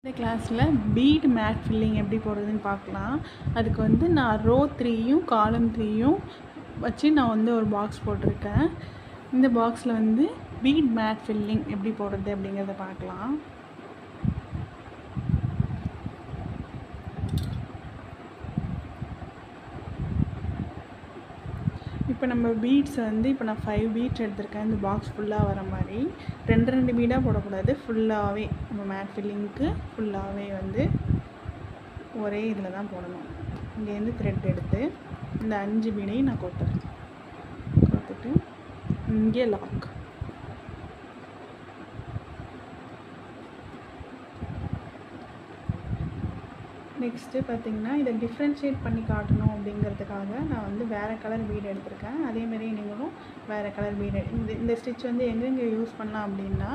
இந்த கிளாஸில் beat mat filling எப்படி போடுறதுன்னு பார்க்கலாம். அதுக்கு வந்து நான் ரோ 3யும் காலம் 3யும் வச்சு நான் வந்து ஒரு பாக்ஸ் போட்டிருக்கேன். இந்த பாக்ஸில் வந்து பீட் மேட் ஃபில்லிங் எப்படி போடுறது அப்படிங்கிறத பார்க்கலாம். இப்போ நம்ம பீட்ஸ் வந்து இப்போ நான் 5 பீட்ஸ் எடுத்திருக்கேன். இந்த பாக்ஸ் ஃபுல்லாக வர மாதிரி 2 பீடாக போடக்கூடாது. ஃபுல்லாகவே நம்ம மேட் ஃபில்லிங்க்கு ஃபுல்லாகவே வந்து ஒரே இதில் தான் போடணும். இங்கேருந்து த்ரெட் எடுத்து இந்த 5 பீடையும் நான் கோத்துட்டு இங்கே லாக். நெக்ஸ்ட்டு பார்த்திங்கன்னா இதை டிஃப்ரென்ஷியேட் பண்ணி காட்டணும் அப்படிங்கிறதுக்காக நான் வந்து வேறு கலர் பீடு எடுத்திருக்கேன். அதேமாரி நீங்களும் வேறு கலர் பீடு இந்த ஸ்டிச் வந்து எங்கெங்கே யூஸ் பண்ணலாம் அப்படின்னா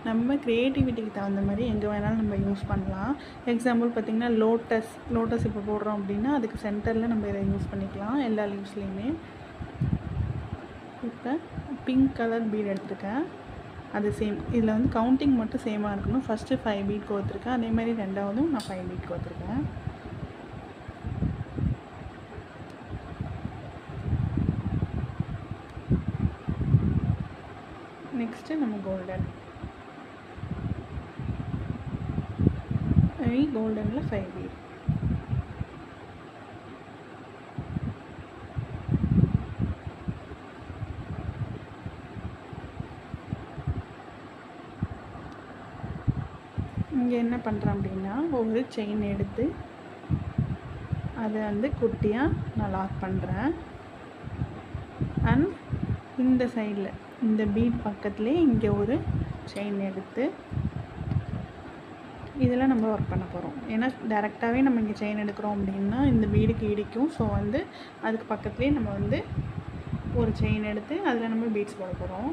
நம்ம க்ரியேட்டிவிட்டிக்கு தகுந்த மாதிரி எங்கே வேணாலும் நம்ம யூஸ் பண்ணலாம். எக்ஸாம்பிள் பார்த்திங்கன்னா லோட்டஸ் இப்போ போடுறோம் அப்படின்னா அதுக்கு சென்டரில் நம்ம இதை யூஸ் பண்ணிக்கலாம் எல்லா லீவ்ஸ்லேயுமே. இப்போ பிங்க் கலர் பீடு எடுத்திருக்கேன். அது சேம் இதில் வந்து கவுண்டிங் மட்டும் சேமாக இருக்கணும். ஃபஸ்ட்டு 5 பீட் கோத்துருக்கேன். அதேமாதிரி ரெண்டாவதும் நான் 5 பீட் கோத்துருக்கேன். நெக்ஸ்ட்டு நம்ம கோல்டனில் 5 பீட். இங்கே என்ன பண்ணுறேன் அப்படின்னா ஒரு செயின் எடுத்து அதை வந்து குட்டியாக நான் லாக் பண்ணுறேன். அண்ட் இந்த சைடில் இந்த பீட் பக்கத்துலேயே இங்கே ஒரு செயின் எடுத்து இதெல்லாம் நம்ம ஒர்க் பண்ண போகிறோம். ஏன்னா டைரெக்டாகவே நம்ம இங்கே செயின் எடுக்கிறோம் அப்படின்னா இந்த பீடுக்கு இடிக்கும். ஸோ வந்து அதுக்கு பக்கத்துலேயே நம்ம வந்து ஒரு செயின் எடுத்து அதில் நம்ம பீட்ஸ் போட போகிறோம்.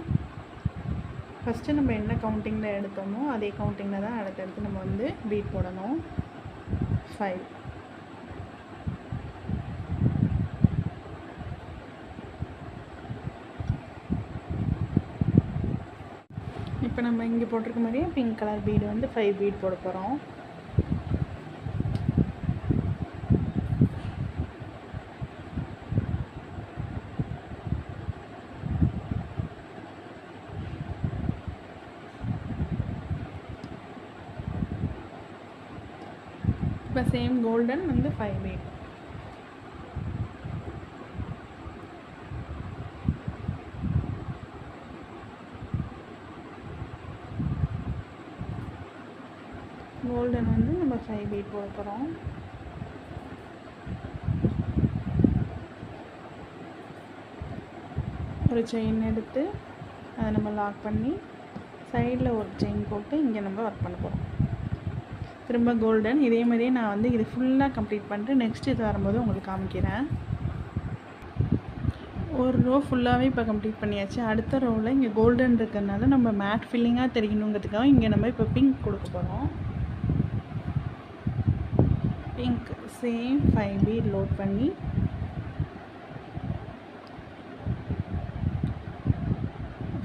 ஃபஸ்ட்டு நம்ம என்ன கவுண்டிங்கில் எடுத்தோமோ அதே கவுண்டிங்கில் தான் அடுத்தடுத்து நம்ம வந்து பீட் போடணும். 5. இப்போ நம்ம இங்கே போட்டிருக்க மாதிரியே பிங்க் கலர் பீடு வந்து 5 பீட் போட போகிறோம். இப்போ சேம் கோல்டன் வந்து 5 பீட். கோல்டன் வந்து நம்ம 5 பீட் போட போகிறோம். ஒரு செயின் எடுத்து அதை நம்ம லாக் பண்ணி சைடில் ஒரு செயின் போட்டு இங்கே நம்ம ஒர்க் பண்ண போகிறோம். திரும்ப கோல்டன் இதே மாதிரியே நான் வந்து இது ஃபுல்லாக கம்ப்ளீட் பண்ணிட்டு நெக்ஸ்ட் இது வரும்போது உங்களுக்கு காமிக்கிறேன். ஒரு ரோ ஃபுல்லாகவே இப்போ கம்ப்ளீட் பண்ணியாச்சு. அடுத்த ரோவில் இங்கே கோல்டன் இருக்கிறதுனால நம்ம மேட் ஃபில்லிங்காக தெரியணுங்கிறதுக்காக இங்கே நம்ம இப்போ பிங்க் கொடுக்க போகிறோம். பிங்க் சேம் 5 பீட் லோட் பண்ணி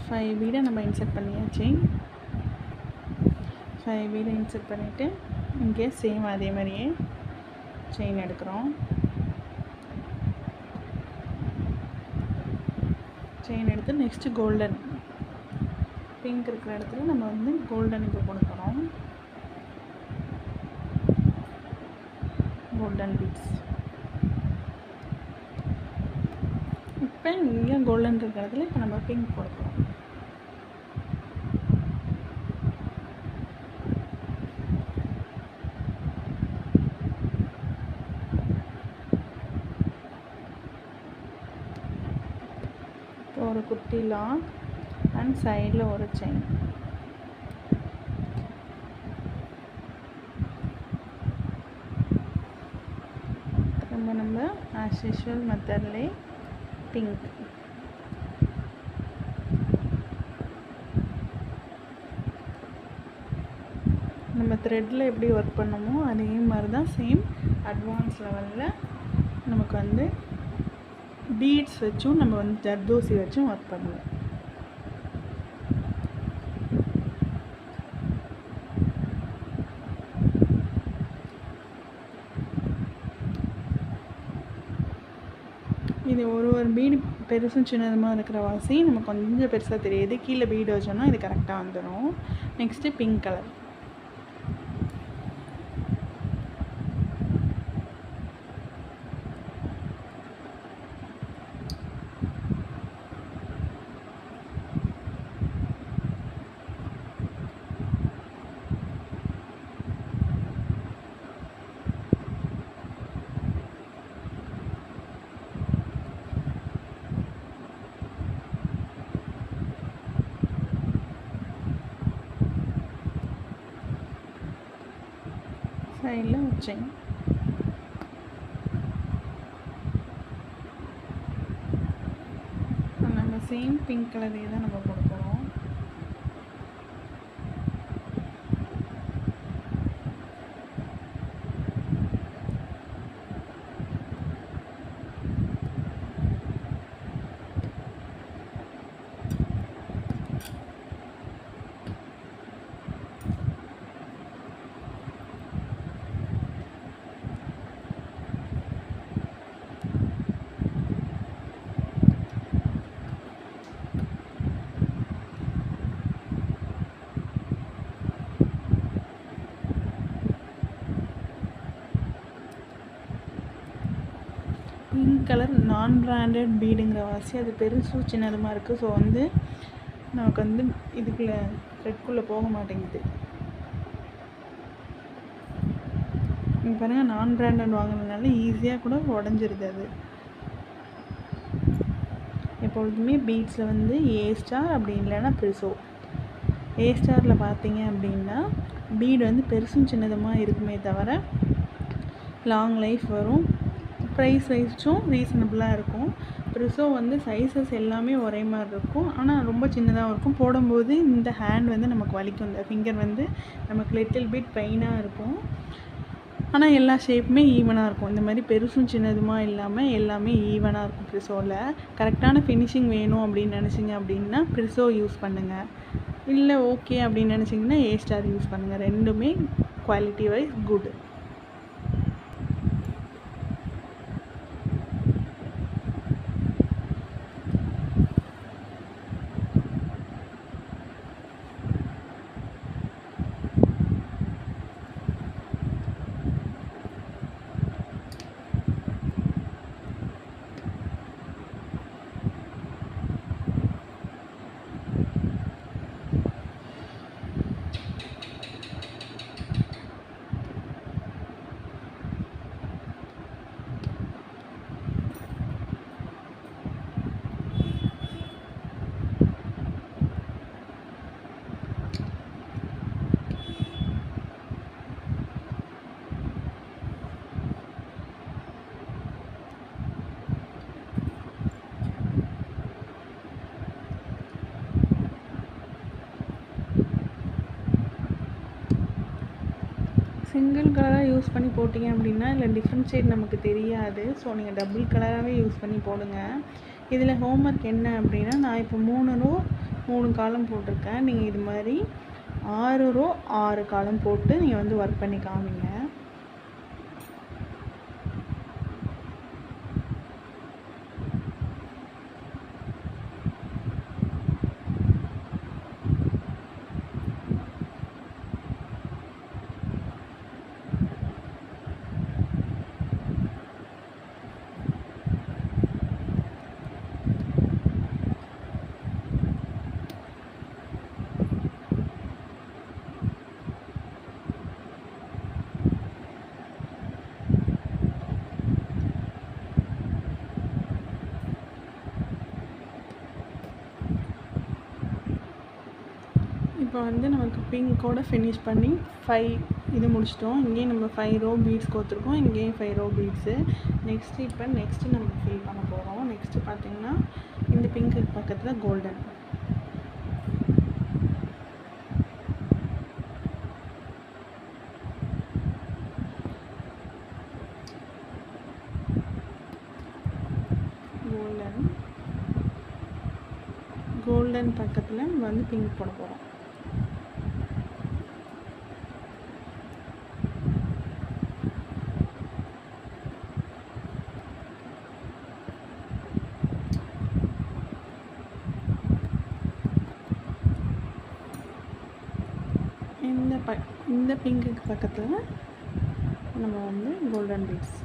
ஃபைவ் பீடை நம்ம இன்சர்ட் பண்ணியாச்சு. 5 பீடை இன்சர்ட் பண்ணிவிட்டு இங்கே சேம் அதே மாதிரியே செயின் எடுக்கிறோம். செயின் எடுத்து நெக்ஸ்ட்டு கோல்டன் பிங்க் இருக்கிற இடத்துல நம்ம வந்து கோல்டன் இப்போ கொடுக்குறோம். Golden beads. இப்போ இங்கே கோல்டன் இருக்கிற இடத்துல இப்போ நம்ம பிங்க் கொடுக்குறோம். ஒரு குட்டி லாக் அண்ட் சைடில் ஒரு செயின். நம்ம ஆஸ் யூஷுவல் மெத்தட்லே பிங்க். நம்ம த்ரெட்டில் எப்படி ஒர்க் பண்ணமோ அதே மாதிரி தான் சேம் அட்வான்ஸ் லெவலில் நமக்கு வந்து பீட்ஸ் வச்சும் நம்ம வந்து ஜர்தோசி வச்சும் ஒர்க் பண்ணுவோம். இது ஒரு பீடு பெருசும் சின்னதுமாக இருக்கிற வாசி நமக்கு கொஞ்சம் பெருசாக தெரியுது. கீழே பீடு வச்சோன்னா இது கரெக்டாக வந்துடும். Next pink colour. சைடில் வச்சேன். நம்ம சேம் பிங்க் கலரே தான் நம்ம போட போகிறோம். பிங்க் கலர் நான் பிராண்டட் பீடுங்கிற வாசி அது பெருசும் சின்னதுமாக இருக்குது. ஸோ வந்து நமக்கு வந்து இதுக்குள்ளே த்ரெட்குள்ளே போக மாட்டேங்குது. நீங்கள் பாருங்கள், நான் பிராண்டட் வாங்கினதுனால ஈஸியாக கூட உடஞ்சிருது. அது எப்பொழுதுமே பீட்ஸில் வந்து ஏ ஸ்டார் அப்படி இல்லைன்னா ப்ரிசோ. ஏ ஸ்டாரில் பார்த்தீங்க அப்படின்னா பீடு வந்து பெருசும் சின்னதுமாக இருக்குமே தவிர லாங் லைஃப் வரும். ப்ரைஸ் வைஸும் ரீசனபிளாக இருக்கும். ப்ரிசோ வந்து சைஸஸ் எல்லாமே ஒரே மாதிரி இருக்கும், ஆனால் ரொம்ப சின்னதாக இருக்கும். போடும்போது இந்த ஹேண்ட் வந்து நமக்கு வலிக்கும், இந்த ஃபிங்கர் வந்து நமக்கு லிட்டில் பிட் பெயினாக இருக்கும். ஆனால் எல்லா ஷேப்புமே ஈவனாக இருக்கும். இந்த மாதிரி பெருசும் சின்னதுமாக இல்லாமல் எல்லாமே ஈவனாக இருக்கும். ப்ரிசோவில் கரெக்டான ஃபினிஷிங் வேணும் அப்படின்னு நினச்சிங்க அப்படின்னா ப்ரிசோ யூஸ் பண்ணுங்கள். இல்லை ஓகே அப்படின்னு நினச்சிங்கன்னா ஏ ஸ்டார் யூஸ் பண்ணுங்கள். ரெண்டுமே குவாலிட்டி வைஸ் குட். சிங்கிள் கலராக யூஸ் பண்ணி போட்டிங்க அப்படின்னா இல்லை டிஃப்ரென்ஷியேட் நமக்கு தெரியாது. ஸோ நீங்கள் டபுள் கலராகவே யூஸ் பண்ணி போடுங்க. இதில் ஹோம்ஒர்க் என்ன அப்படின்னா, நான் இப்போ 3 ரோ 3 காலம் போட்டிருக்கேன். நீங்கள் இது மாதிரி 6 ரோ 6 காலம் போட்டு நீங்கள் வந்து ஒர்க் பண்ணி காமிங்க. இப்போ வந்து நமக்கு பிங்கோட ஃபினிஷ் பண்ணி 5 இது முடிச்சிட்டோம். இங்கேயும் நம்ம 5 ரோ பீட்ஸ் கோத்துருக்கோம், இங்கேயும் 5 ரோ பீட்ஸு. நெக்ஸ்ட்டு நம்ம ஃபில் பண்ண போகிறோம். நெக்ஸ்ட்டு பார்த்திங்கன்னா இந்த பிங்க்கு பக்கத்தில் கோல்டன். கோல்டன் பக்கத்தில் நம்ம வந்து பிங்க் போட போகிறோம். இந்த பிங்க்குக்கு பக்கத்தில் நம்ம வந்து கோல்டன் பீட்ஸ்.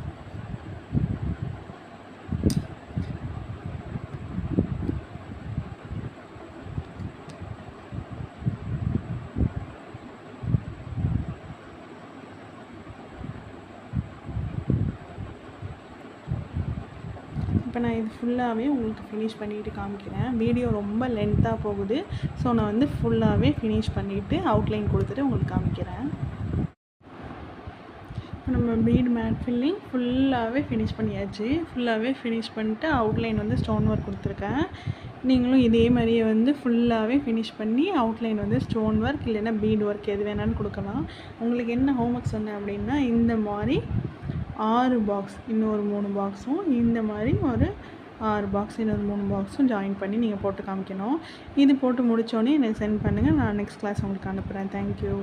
இப்போ நான் இது ஃபுல்லாகவே உங்களுக்கு ஃபினிஷ் பண்ணிவிட்டு காமிக்கிறேன். வீடியோ ரொம்ப லென்த்தாக போகுது. ஸோ நான் வந்து ஃபுல்லாகவே ஃபினிஷ் பண்ணிவிட்டு அவுட்லைன் கொடுத்துட்டு உங்களுக்கு காமிக்கிறேன். இப்போ நம்ம பீட் மேட் ஃபில்லிங் ஃபுல்லாகவே ஃபினிஷ் பண்ணியாச்சு. ஃபுல்லாகவே ஃபினிஷ் பண்ணிட்டு அவுட்லைன் வந்து ஸ்டோன் ஒர்க் கொடுத்துருக்கேன். நீங்களும் இதே மாதிரியே வந்து ஃபுல்லாகவே ஃபினிஷ் பண்ணி அவுட்லைன் வந்து ஸ்டோன் ஒர்க் இல்லைன்னா பீட் ஒர்க் எது வேணாலும் கொடுக்கலாம். உங்களுக்கு என்ன ஹோம்ஒர்க் சொன்னேன் அப்படின்னா, இந்த மாதிரி 6 பாக்ஸ், இன்னொரு 3 பாக்ஸும், இந்த மாதிரி ஒரு 6 பாக்ஸ், இன்னொரு 3 பாக்ஸும் ஜாயின் பண்ணி நீங்கள் போட்டு காமிக்கணும். இது போட்டு முடித்தோடனே எனக்கு சென்ட் பண்ணுங்கள். நான் நெக்ஸ்ட் கிளாஸ் உங்களுக்கு அனுப்புகிறேன். தேங்க்யூ.